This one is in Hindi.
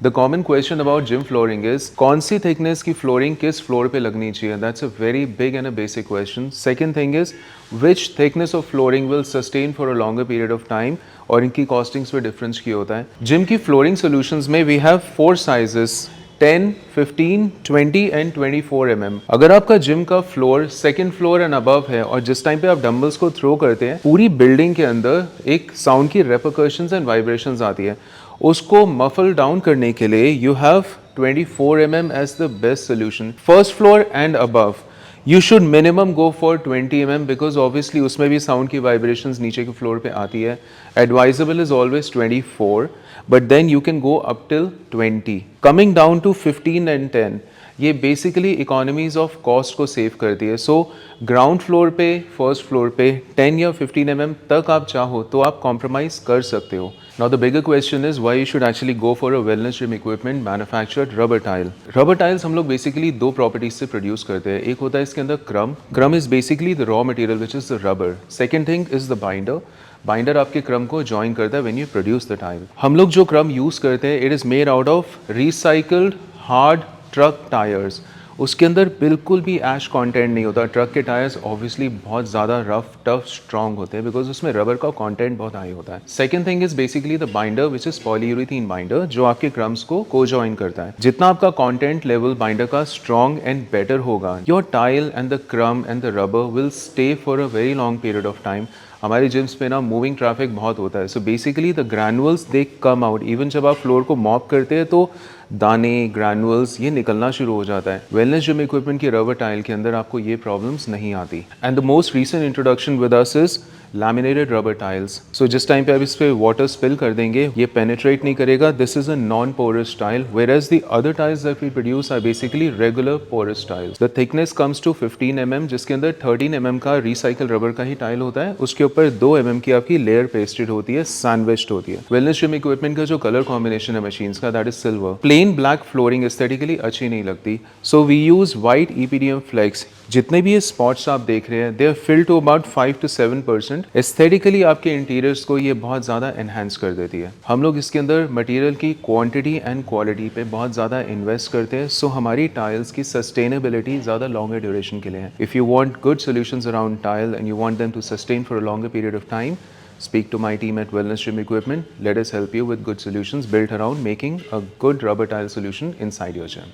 The common question about gym flooring is कौन सी थिकनेस की फ्लोरिंग किस फ्लोर पे लगनी चाहिए. That's a very big and a basic question. Second thing is which thickness of flooring will sustain for a longer period of time, और इनकी कॉस्टिंग्स पे डिफरेंस क्या होता है. जिम की फ्लोरिंग सोल्यूशंस में we have 4 sizes 10, 15, 20 and 24 mm. अगर आपका जिम का floor second floor and above है और जिस टाइम पे आप डंबल्स को थ्रो करते हैं पूरी बिल्डिंग के अंदर एक साउंड की रेपरकशंस एंड वाइब्रेशंस आती है, उसको मफल डाउन करने के लिए you have 24 mm as the best solution. First floor and above you should minimum go for 20 mm because obviously उसमें भी sound की vibrations नीचे के floor पे आती है. Advisable is always 24, but then you can go up till 20. Coming down to 15 and 10, ये बेसिकली इकोनॉमीज ऑफ कॉस्ट को सेव करती है. सो ग्राउंड फ्लोर पे, फर्स्ट फ्लोर पे 10 या 15 mm तक आप चाहो तो आप कॉम्प्रोमाइज कर सकते हो. Now the bigger question is why you should actually go for a wellness gym equipment manufactured rubber tile. Rubber tiles हम लोग बेसिकली दो प्रॉपर्टीज से प्रोड्यूस करते हैं. एक होता है इसके अंदर क्रम. क्रम is basically the raw material which is the rubber. Second thing is the binder. Binder आपके क्रम को ज्वाइन करता है when you produce the tile. हम लोग जो क्रम यूज करते हैं it is made out of recycled hard truck tyres. उसके अंदर बिल्कुल भी ऐश कंटेंट नहीं होता. ट्रक के टायर्स ऑब्वियसली बहुत ज़्यादा रफ टफ स्ट्रॉन्ग होते हैं बिकॉज उसमें रबर का कंटेंट बहुत हाई होता है. Second thing is basically the binder which is polyurethane binder जो आपके क्रम्स को को ज्वाइन करता है. जितना आपका कंटेंट लेवल बाइंडर का स्ट्रॉन्ग एंड बेटर होगा, योर टाइल एंड द क्रम and the rubber will stay for a very long period of time. हमारे जिम्स पे ना मूविंग ट्रैफिक बहुत होता है. So basically the granules they come out. Even जब आप फ्लोर को मॉप करते हैं तो दाने ग्रैनुअल्स ये निकलना शुरू हो जाता है. वेलनेस जिम इक्विपमेंट की रबर टाइल के अंदर आपको ये प्रॉब्लम्स नहीं आती. And the most recent introduction with us is laminated rubber tiles. So जिस टाइम पे आप इस पे वाटर स्पिल कर देंगे ये पेनिट्रेट नहीं करेगा. This is a non porous tile, whereas the other tiles that we produce are basically regular porous tiles. The thickness comes to 15 mm जिसके अंदर 13 mm का रिसाइकल रबर का ही टाइल होता है. उसके ऊपर 2 mm की आपकी लेयर पेस्टेड होती है, सैंडविच्ड होती है. वेलनेस जिम इक्विपमेंट का जो कलर कॉम्बिनेशन है मशीन्स का that is silver. Plain black flooring aesthetically अच्छी नहीं लगती. So we use white EPDM flecks. जितने भी ये स्पॉट्स आप देख रहे हैं they are fill to about 5 to 7%. Aesthetically आपके इंटीरियर्स को ये बहुत ज़्यादा एनहांस कर देती है. हम लोग इसके अंदर मटेरियल की क्वांटिटी एंड क्वालिटी पे बहुत ज़्यादा इन्वेस्ट करते हैं. सो हमारी टाइल्स की सस्टेनेबिलिटी ज़्यादा लॉन्गर ड्यूरेशन के लिए है. If you want good solutions around tile and you want them to sustain for a longer period of time, speak to my team at Wellness Gym Equipment. Let us help you with good solutions built around making a good rubber tile solution inside your gym.